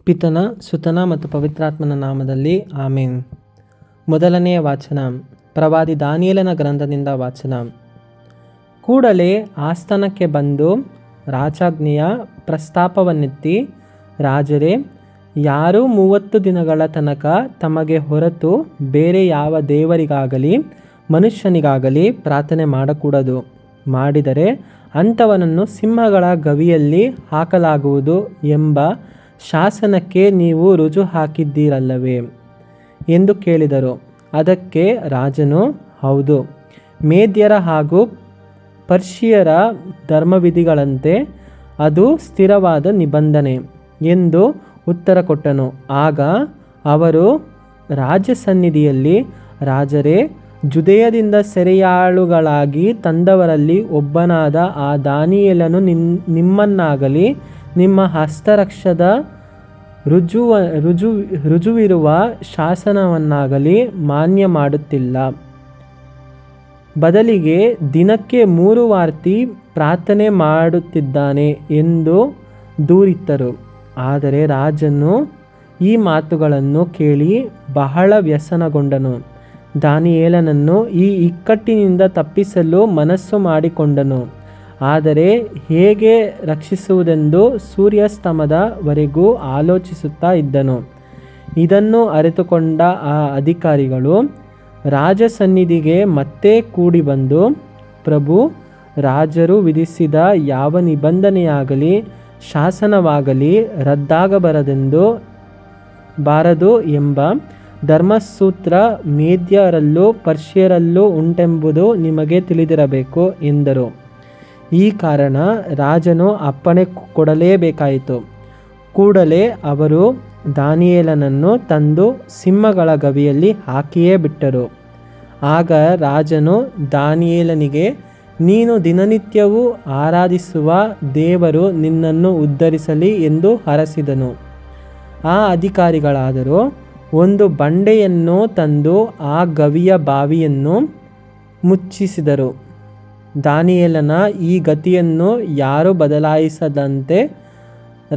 ಪಿತನ ಸುತನ ಮತ್ತು ಪವಿತ್ರಾತ್ಮನ ನಾಮದಲ್ಲಿ ಆಮೇನ್. ಮೊದಲನೆಯ ವಾಚನ ಪ್ರವಾದಿ ದಾನಿಯೇಲನ ಗ್ರಂಥದಿಂದ ವಾಚನ. ಕೂಡಲೇ ಆಸ್ಥಾನಕ್ಕೆ ಬಂದು ರಾಜಾಜ್ಞೆಯ ಪ್ರಸ್ತಾಪವನ್ನೆತ್ತಿ, ರಾಜರೇ, ಯಾರೂ 30 ದಿನಗಳ ತನಕ ತಮಗೆ ಹೊರತು ಬೇರೆ ಯಾವ ದೇವರಿಗಾಗಲಿ ಮನುಷ್ಯನಿಗಾಗಲಿ ಪ್ರಾರ್ಥನೆ ಮಾಡಕೂಡದು. ಮಾಡಿದರೆ ಅಂಥವನನ್ನು ಸಿಂಹಗಳ ಗವಿಯಲ್ಲಿ ಹಾಕಲಾಗುವುದು ಎಂಬ ಶಾಸನಕ್ಕೆ ನೀವು ರುಜು ಹಾಕಿದ್ದೀರಲ್ಲವೇ ಎಂದು ಕೇಳಿದರು. ಅದಕ್ಕೆ ರಾಜನು, ಹೌದು, ಮೇದ್ಯರ ಹಾಗೂ ಪರ್ಷಿಯರ ಧರ್ಮವಿಧಿಗಳಂತೆ ಅದು ಸ್ಥಿರವಾದ ನಿಬಂಧನೆ ಎಂದು ಉತ್ತರ ಕೊಟ್ಟನು. ಆಗ ಅವರು ರಾಜಸನ್ನಿಧಿಯಲ್ಲಿ, ರಾಜರೇ, ಜುದೇಯದಿಂದ ಸೆರೆಯಾಳುಗಳಾಗಿ ತಂದವರಲ್ಲಿ ಒಬ್ಬನಾದ ಆ ದಾನಿಯೇಲನು ನಿಮ್ಮನ್ನಾಗಲಿ ನಿಮ್ಮ ಹಸ್ತರಕ್ಷದ ರುಜುವಿರುವ ಶಾಸನವನ್ನಾಗಲಿ ಮಾನ್ಯ ಮಾಡುತ್ತಿಲ್ಲ. ಬದಲಿಗೆ ದಿನಕ್ಕೆ 3 ವಾರ್ತಿ ಪ್ರಾರ್ಥನೆ ಮಾಡುತ್ತಿದ್ದಾನೆ ಎಂದು ದೂರಿತ್ತರು. ಆದರೆ ರಾಜನು ಈ ಮಾತುಗಳನ್ನು ಕೇಳಿ ಬಹಳ ವ್ಯಸನಗೊಂಡನು. ದಾನಿಯೇಲನನ್ನು ಈ ಇಕ್ಕಟ್ಟಿನಿಂದ ತಪ್ಪಿಸಲು ಮನಸ್ಸು ಮಾಡಿಕೊಂಡನು. ಆದರೆ ಹೇಗೆ ರಕ್ಷಿಸುವುದೆಂದು ಸೂರ್ಯಾಸ್ತಮದ ವರೆಗೂ ಆಲೋಚಿಸುತ್ತಾ ಇದ್ದನು. ಇದನ್ನು ಅರಿತುಕೊಂಡ ಆ ಅಧಿಕಾರಿಗಳು ರಾಜಸನ್ನಿಧಿಗೆ ಮತ್ತೆ ಕೂಡಿ ಬಂದು, ಪ್ರಭು, ರಾಜರು ವಿಧಿಸಿದ ಯಾವ ನಿಬಂಧನೆಯಾಗಲಿ ಶಾಸನವಾಗಲಿ ರದ್ದಾಗಬಾರದು ಎಂಬ ಧರ್ಮಸೂತ್ರ ಮೇದ್ಯರಲ್ಲೂ ಪರ್ಷಿಯರಲ್ಲೂ ಉಂಟೆಂಬುದು ನಿಮಗೆ ತಿಳಿದಿರಬೇಕು ಎಂದರು. ಈ ಕಾರಣ ರಾಜನು ಅಪ್ಪಣೆ ಕೊಡಲೇಬೇಕಾಯಿತು. ಕೂಡಲೇ ಅವರು ದಾನಿಯೇಲನನ್ನು ತಂದು ಸಿಂಹಗಳ ಗವಿಯಲ್ಲಿ ಹಾಕಿಯೇ ಬಿಟ್ಟರು. ಆಗ ರಾಜನು ದಾನಿಯೇಲನಿಗೆ, ನೀನು ದಿನನಿತ್ಯವೂ ಆರಾಧಿಸುವ ದೇವರು ನಿನ್ನನ್ನು ಉದ್ಧರಿಸಲಿ ಎಂದು ಹರಸಿದನು. ಆ ಅಧಿಕಾರಿಗಳಾದರೂ ಒಂದು ಬಂಡೆಯನ್ನು ತಂದು ಆ ಗವಿಯ ಬಾವಿಯನ್ನು ಮುಚ್ಚಿಸಿದರು. ದಾನಿಯೇಲನ ಈ ಗತಿಯನ್ನು ಯಾರೂ ಬದಲಾಯಿಸದಂತೆ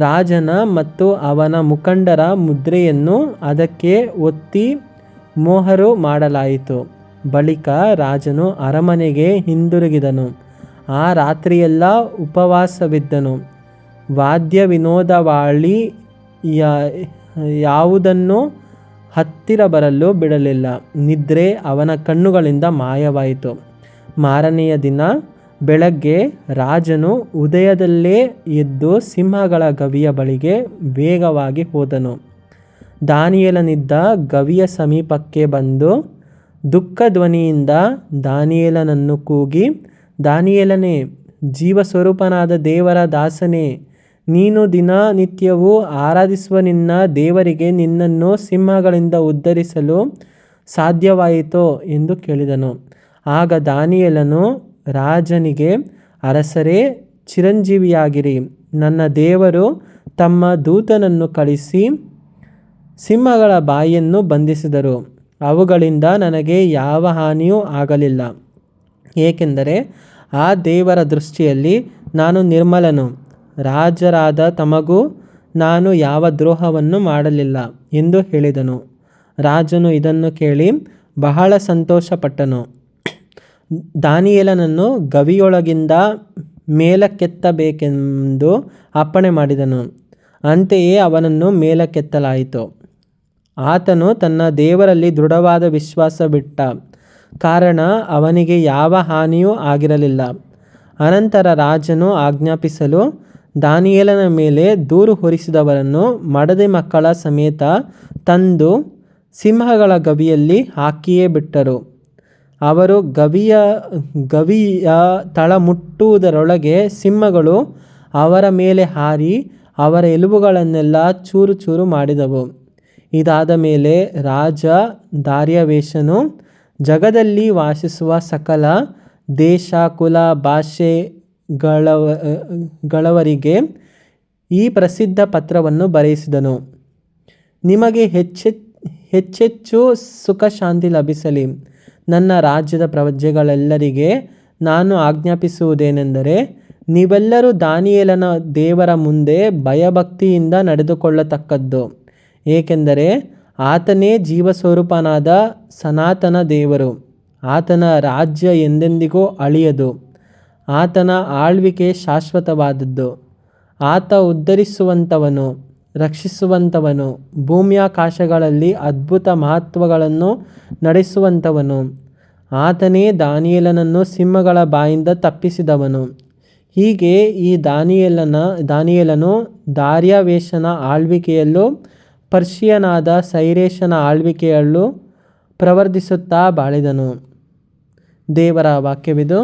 ರಾಜನ ಮತ್ತು ಅವನ ಮುಖಂಡರ ಮುದ್ರೆಯನ್ನು ಅದಕ್ಕೆ ಒತ್ತಿ ಮೊಹರು ಮಾಡಲಾಯಿತು. ಬಳಿಕ ರಾಜನು ಅರಮನೆಗೆ ಹಿಂದಿರುಗಿದನು. ಆ ರಾತ್ರಿಯೆಲ್ಲ ಉಪವಾಸವಿದ್ದನು. ವಾದ್ಯ ವಿನೋದವಾಳಿ ಯಾವುದನ್ನು ಹತ್ತಿರ ಬರಲು ಬಿಡಲಿಲ್ಲ. ನಿದ್ರೆ ಅವನ ಕಣ್ಣುಗಳಿಂದ ಮಾಯವಾಯಿತು. ಮಾರನೆಯ ದಿನ ಬೆಳಗ್ಗೆ ರಾಜನು ಉದಯದಲ್ಲೇ ಎದ್ದು ಸಿಂಹಗಳ ಗವಿಯ ಬಳಿಗೆ ವೇಗವಾಗಿ ಹೋದನು. ದಾನಿಯೇಲನಿದ್ದ ಗವಿಯ ಸಮೀಪಕ್ಕೆ ಬಂದು ದುಃಖಧ್ವನಿಯಿಂದ ದಾನಿಯೇಲನನ್ನು ಕೂಗಿ, ದಾನಿಯೇಲನೇ, ಜೀವಸ್ವರೂಪನಾದ ದೇವರ ದಾಸನೇ, ನೀನು ದಿನನಿತ್ಯವೂ ಆರಾಧಿಸುವ ನಿನ್ನ ದೇವರಿಗೆ ನಿನ್ನನ್ನು ಸಿಂಹಗಳಿಂದ ಉದ್ಧರಿಸಲು ಸಾಧ್ಯವಾಯಿತೋ ಎಂದು ಕೇಳಿದನು. ಆಗ ದಾನಿಯೇಲನು ರಾಜನಿಗೆ, ಅರಸರೇ, ಚಿರಂಜೀವಿಯಾಗಿರಿ. ನನ್ನ ದೇವರು ತಮ್ಮ ದೂತನನ್ನು ಕಳಿಸಿ ಸಿಂಹಗಳ ಬಾಯಿಯನ್ನು ಬಂಧಿಸಿದರು. ಅವುಗಳಿಂದ ನನಗೆ ಯಾವ ಹಾನಿಯೂ ಆಗಲಿಲ್ಲ, ಏಕೆಂದರೆ ಆ ದೇವರ ದೃಷ್ಟಿಯಲ್ಲಿ ನಾನು ನಿರ್ಮಲನು. ರಾಜರಾದ ತಮಗೂ ನಾನು ಯಾವ ದ್ರೋಹವನ್ನು ಮಾಡಲಿಲ್ಲ ಎಂದು ಹೇಳಿದನು. ರಾಜನು ಇದನ್ನು ಕೇಳಿ ಬಹಳ ಸಂತೋಷಪಟ್ಟನು. ದಾನಿಯೇಲನನ್ನು ಗವಿಯೊಳಗಿಂದ ಮೇಲಕ್ಕೆತ್ತಬೇಕೆಂದು ಅಪ್ಪಣೆ ಮಾಡಿದನು. ಅಂತೆಯೇ ಅವನನ್ನು ಮೇಲಕ್ಕೆತ್ತಲಾಯಿತು. ಆತನು ತನ್ನ ದೇವರಲ್ಲಿ ದೃಢವಾದ ವಿಶ್ವಾಸ ಬಿಟ್ಟ ಕಾರಣ ಅವನಿಗೆ ಯಾವ ಹಾನಿಯೂ ಆಗಿರಲಿಲ್ಲ. ಅನಂತರ ರಾಜನು ಆಜ್ಞಾಪಿಸಲು ದಾನಿಯೇಲನ ಮೇಲೆ ದೂರು ಹೊರಿಸಿದವರನ್ನು ಮಡದಿ ಮಕ್ಕಳ ಸಮೇತ ತಂದು ಸಿಂಹಗಳ ಗವಿಯಲ್ಲಿ ಹಾಕಿಯೇ ಬಿಟ್ಟರು. ಅವರು ಗವಿಯ ತಳ ಮುಟ್ಟುವುದರೊಳಗೆ ಸಿಂಹಗಳು ಅವರ ಮೇಲೆ ಹಾರಿ ಅವರ ಎಲುಬುಗಳನ್ನೆಲ್ಲ ಚೂರು ಚೂರು ಮಾಡಿದವು. ಇದಾದ ಮೇಲೆ ರಾಜ ದಾರ್ಯಾವೆಷನು ಜಗದಲ್ಲಿ ವಾಸಿಸುವ ಸಕಲ ದೇಶ, ಕುಲ, ಭಾಷೆಗಳವರಿಗೆ ಈ ಪ್ರಸಿದ್ಧ ಪತ್ರವನ್ನು ಬರೆಯಿಸಿದನು. ನಿಮಗೆ ಹೆಚ್ಚೆಚ್ಚು ಸುಖ ಶಾಂತಿ ಲಭಿಸಲಿ. ನನ್ನ ರಾಜ್ಯದ ಪ್ರಜೆಗಳೆಲ್ಲರಿಗೆ ನಾನು ಆಜ್ಞಾಪಿಸುವುದೇನೆಂದರೆ, ನೀವೆಲ್ಲರೂ ದಾನಿಯೇಲನ ದೇವರ ಮುಂದೆ ಭಯಭಕ್ತಿಯಿಂದ ನಡೆದುಕೊಳ್ಳತಕ್ಕದ್ದು, ಏಕೆಂದರೆ ಆತನೇ ಜೀವಸ್ವರೂಪನಾದ ಸನಾತನ ದೇವರು. ಆತನ ರಾಜ್ಯ ಎಂದೆಂದಿಗೂ ಅಳಿಯದು, ಆತನ ಆಳ್ವಿಕೆ ಶಾಶ್ವತವಾದದ್ದು. ಆತ ಉದ್ಧರಿಸುವಂಥವನು, ರಕ್ಷಿಸುವಂಥವನು, ಭೂಮ್ಯಾಕಾಶಗಳಲ್ಲಿ ಅದ್ಭುತ ಮಹತ್ವಗಳನ್ನು ನಡೆಸುವಂಥವನು. ಆತನೇ ದಾನಿಯೇಲನನ್ನು ಸಿಂಹಗಳ ಬಾಯಿಂದ ತಪ್ಪಿಸಿದವನು. ಹೀಗೆ ಈ ದಾನಿಯೇಲನು ದಾರ್ಯಾವೆಷನ ಆಳ್ವಿಕೆಯಲ್ಲೂ ಪರ್ಷಿಯನಾದ ಸೈರೇಷನ ಆಳ್ವಿಕೆಯಲ್ಲೂ ಪ್ರವರ್ಧಿಸುತ್ತಾ ಬಾಳಿದನು. ದೇವರ ವಾಕ್ಯವಿದು.